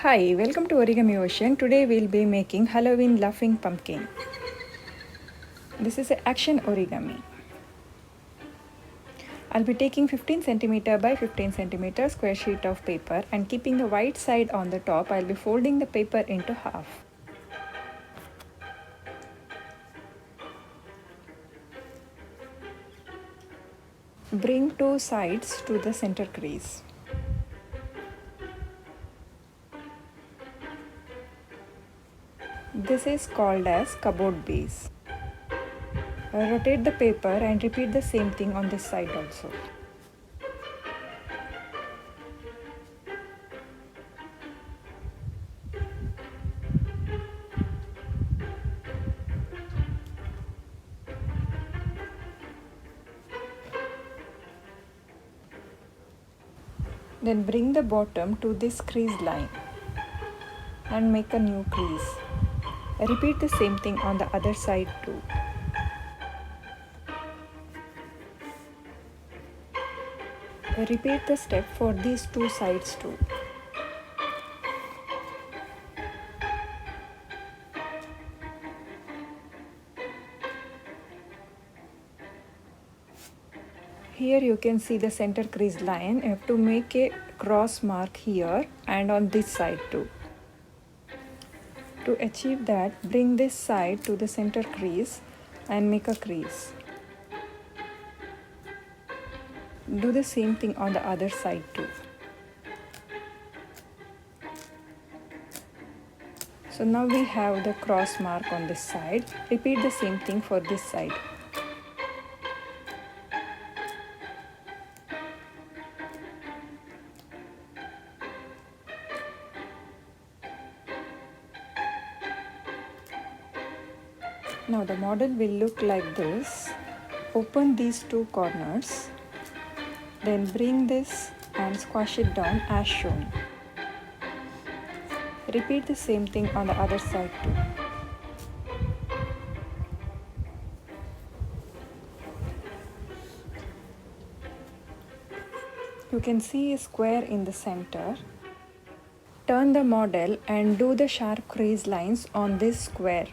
Hi, welcome to Origami Ocean. Today we'll be making Halloween laughing pumpkin. This is an action origami. I'll be taking 15 cm by 15 cm square sheet of paper and keeping the white side on the top. I'll be folding the paper into half. Bring two sides to the center crease. This is called as cupboard base. Rotate the paper and repeat the same thing on this side also. Then bring the bottom to this crease line and make a new crease. Repeat the same thing on the other side too. Repeat the step for these two sides too. Here you can see the center crease line. You have to make a cross mark here and on this side too. To achieve that, bring this side to the center crease and make a crease. Do the same thing on the other side too. So now we have the cross mark on this side. Repeat the same thing for this side. Now the model will look like this. Open these two corners. Then bring this and squash it down as shown. Repeat the same thing on the other side too. You can see a square in the center. Turn the model and do the sharp crease lines on this square.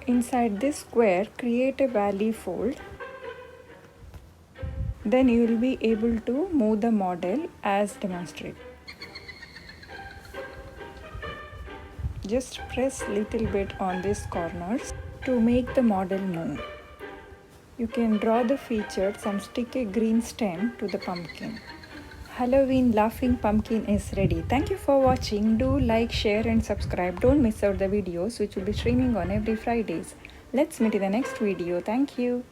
Inside this square, create a valley fold. Then you will be able to move the model as demonstrated. Just press little bit on these corners to make the model move. You can draw the features and stick a green stem to the pumpkin. Halloween laughing pumpkin is ready. Thank you for watching. Do like, share and subscribe. Don't miss out the videos which will be streaming on every Fridays. Let's meet in the next video. Thank you.